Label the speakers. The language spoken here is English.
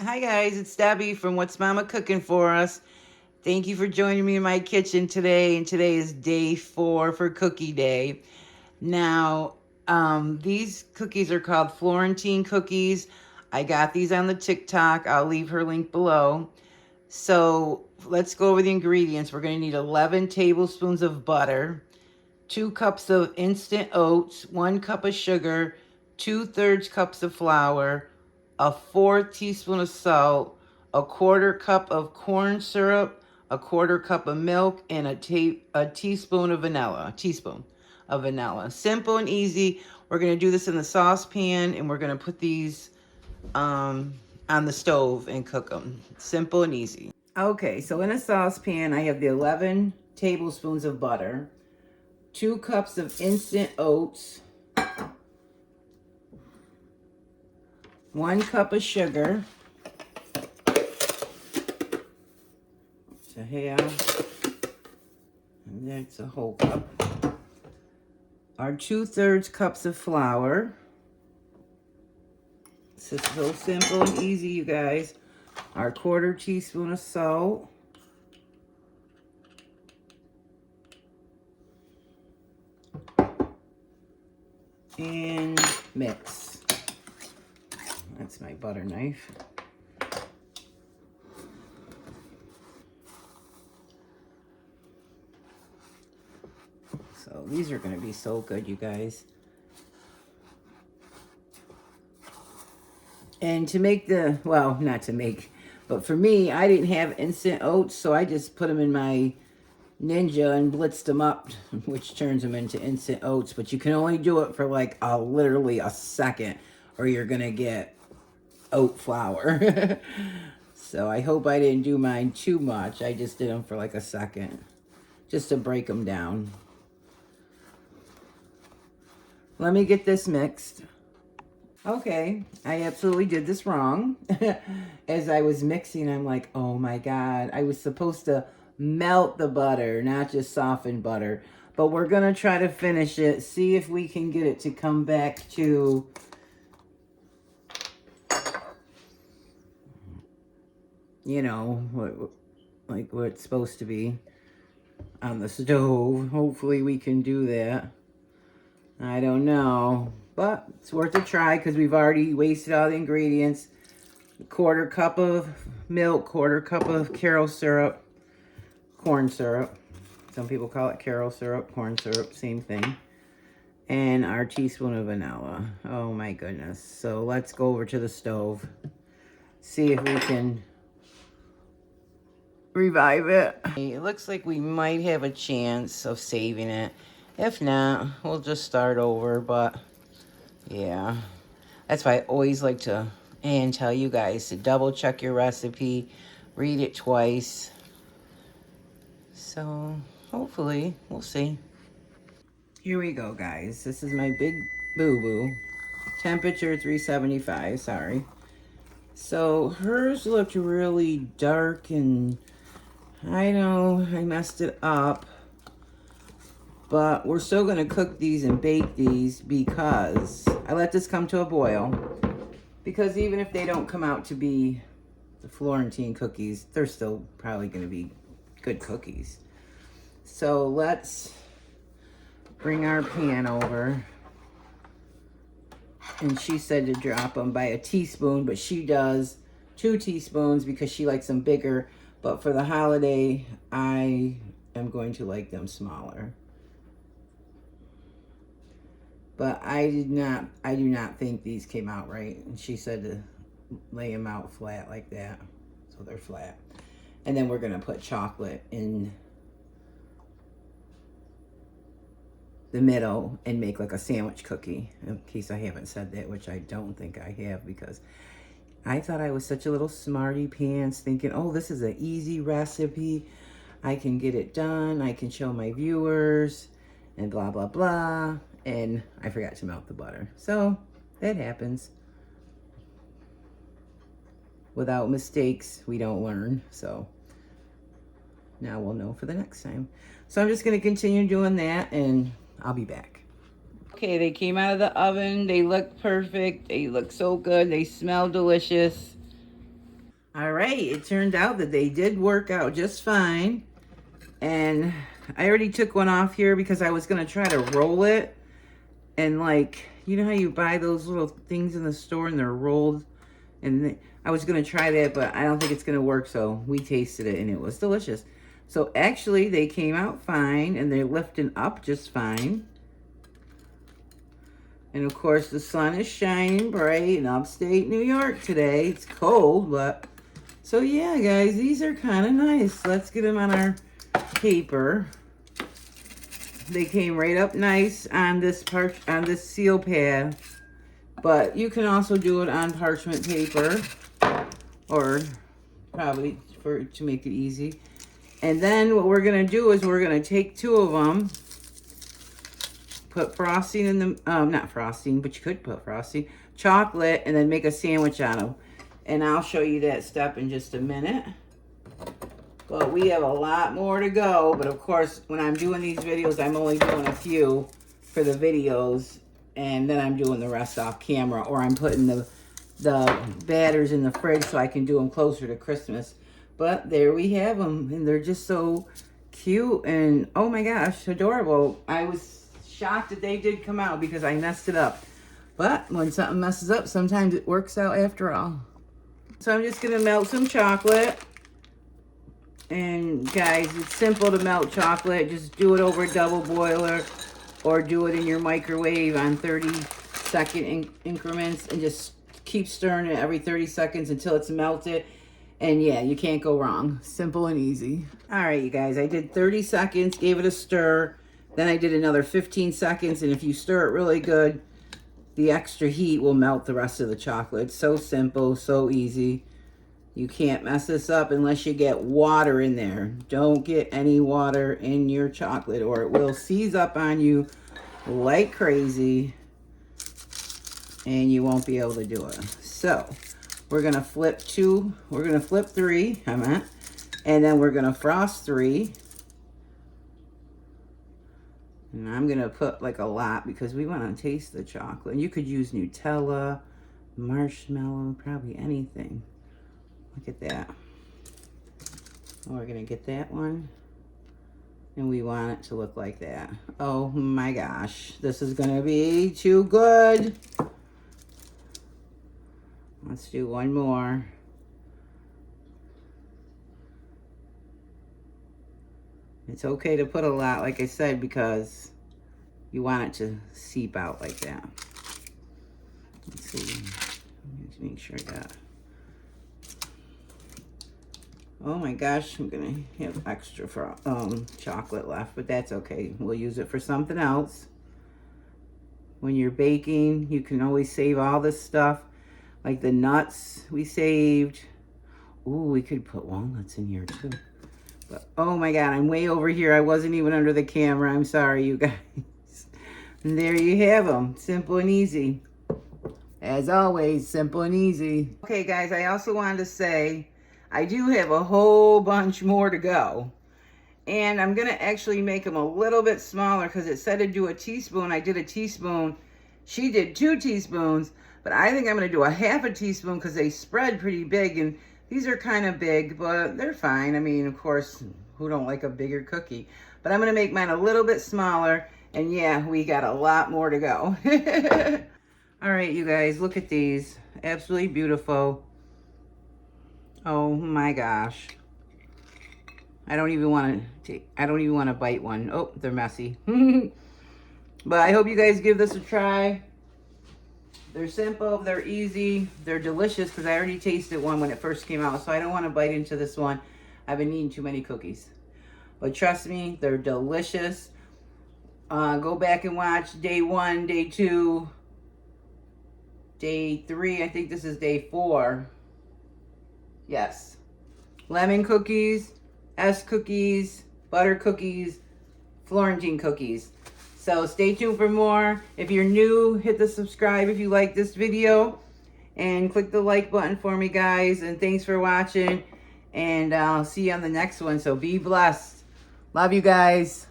Speaker 1: Hi guys, it's Debbie from What's Mama Cooking For Us. Thank you for joining me in my kitchen today, and today is day 4 for cookie day. Now, these cookies are called Florentine cookies. I got these on the TikTok. I'll leave her link below. So let's go over the ingredients. We're going to need 11 tablespoons of butter, 2 cups of instant oats, 1 cup of sugar, 2/3 cups of flour, a 4th teaspoon of salt, a 1/4 cup of corn syrup, a 1/4 cup of milk, and a teaspoon of vanilla. Simple and easy. We're going to do this in the saucepan, and we're going to put these on the stove and cook them. Simple and easy. Okay, so in a saucepan, I have the 11 tablespoons of butter, 2 cups of instant oats, 1 cup of sugar, it's a half, and that's a whole cup, our 2/3 cups of flour. This is so simple and easy, you guys. Our 1/4 teaspoon of salt, and mix. That's my butter knife. So these are going to be so good, you guys. And to make the, well, not to make, but for me, I didn't have instant oats, so I just put them in my Ninja and blitzed them up, which turns them into instant oats. But you can only do it for like literally a second, or you're going to get oat flour. So I hope I didn't do mine too much. I just did them for like a second, just to break them down. Let me get this mixed. Okay, I absolutely did this wrong. As I was mixing, I'm like, oh my God, I was supposed to melt the butter, not just soften butter. But we're going to try to finish it, see if we can get it to come back to, you know, like what it's supposed to be on the stove. Hopefully we can do that. I don't know, but it's worth a try because we've already wasted all the ingredients. 1/4 cup of milk, 1/4 cup of Karo syrup, corn syrup. Some people call it Karo syrup, corn syrup, same thing. And our teaspoon of vanilla. Oh my goodness. So let's go over to the stove. See if we can revive it. It looks like we might have a chance of saving it. If not, we'll just start over, but yeah. That's why I always like to and tell you guys to double check your recipe, read it twice. So hopefully, we'll see. Here we go, guys. This is my big boo-boo. Temperature 375, sorry. So hers looked really dark, and I know I messed it up. But we're still going to cook these and bake these because I let this come to a boil. Because even if they don't come out to be the Florentine cookies, they're still probably going to be good cookies. So let's bring our pan over. And she said to drop them by a teaspoon, but she does 2 teaspoons because she likes them bigger. But for the holiday, I am going to like them smaller. But I do not think these came out right. And she said to lay them out flat like that. So they're flat. And then we're going to put chocolate in the middle and make like a sandwich cookie. In case I haven't said that, which I don't think I have, because I thought I was such a little smarty pants thinking, oh, this is an easy recipe. I can get it done. I can show my viewers and blah, blah, blah. And I forgot to melt the butter. So that happens. Without mistakes, we don't learn. So now we'll know for the next time. So I'm just going to continue doing that, and I'll be back. Okay, they came out of the oven. They look perfect. They look so good. They smell delicious. All right, it turned out that they did work out just fine. And I already took one off here because I was going to try to roll it. And like, you know how you buy those little things in the store and they're rolled? And I was going to try that, but I don't think it's going to work. So we tasted it and it was delicious. So actually they came out fine and they're lifting up just fine. And of course the sun is shining bright in upstate New York today. It's cold, but so yeah, guys, these are kind of nice. Let's get them on our paper. They came right up nice on this seal pad, but you can also do it on parchment paper, or probably to make it easy. And then what we're gonna do is we're gonna take two of them, put frosting in the not frosting, but you could put frosting, chocolate, and then make a sandwich on them. And I'll show you that step in just a minute. But we have a lot more to go. But of course, when I'm doing these videos, I'm only doing a few for the videos. And then I'm doing the rest off camera. Or I'm putting the batters in the fridge so I can do them closer to Christmas. But there we have them. And they're just so cute. And oh my gosh, adorable. I was shocked that they did come out because I messed it up. But when something messes up, sometimes it works out after all. So I'm just going to melt some chocolate. And guys, it's simple to melt chocolate. Just do it over a double boiler or do it in your microwave on 30-second increments and just keep stirring it every 30 seconds until it's melted. And yeah, you can't go wrong. Simple and easy. All right, you guys, I did 30 seconds, gave it a stir. Then I did another 15 seconds. And if you stir it really good, the extra heat will melt the rest of the chocolate. It's so simple, so easy. You can't mess this up unless you get water in there. Don't get any water in your chocolate or it will seize up on you like crazy and you won't be able to do it. So we're going to flip three, and then we're going to frost 3. And I'm going to put like a lot because we want to taste the chocolate. You could use Nutella, marshmallow, probably anything. Look at that. We're going to get that one. And we want it to look like that. Oh my gosh. This is going to be too good. Let's do one more. It's okay to put a lot, like I said, because you want it to seep out like that. Let's see. Let's make sure I got. Oh my gosh, I'm gonna have extra for chocolate left, but that's okay. We'll use it for something else. When you're baking, you can always save all this stuff, like the nuts we saved. Ooh, we could put walnuts in here too. But oh my God, I'm way over here. I wasn't even under the camera. I'm sorry, you guys. And there you have them, simple and easy. As always, simple and easy. Okay, guys, I also wanted to say, I do have a whole bunch more to go. And I'm going to actually make them a little bit smaller because it said to do a teaspoon. I did a teaspoon. She did 2 teaspoons. But I think I'm going to do a half a teaspoon because they spread pretty big. And these are kind of big, but they're fine. I mean, of course, who don't like a bigger cookie? But I'm going to make mine a little bit smaller. And yeah, we got a lot more to go. All right, you guys, look at these. Absolutely beautiful. Oh my gosh. I don't even want to bite one. Oh, they're messy. But I hope you guys give this a try. They're simple, they're easy, they're delicious because I already tasted one when it first came out, so I don't want to bite into this one. I've been eating too many cookies. But trust me, they're delicious. Go back and watch day 1, day 2, day 3. I think this is day 4. Yes. Lemon cookies, S cookies, butter cookies, Florentine cookies. So stay tuned for more. If you're new, hit the subscribe if you like this video. And click the like button for me, guys. And thanks for watching. And I'll see you on the next one. So be blessed. Love you guys.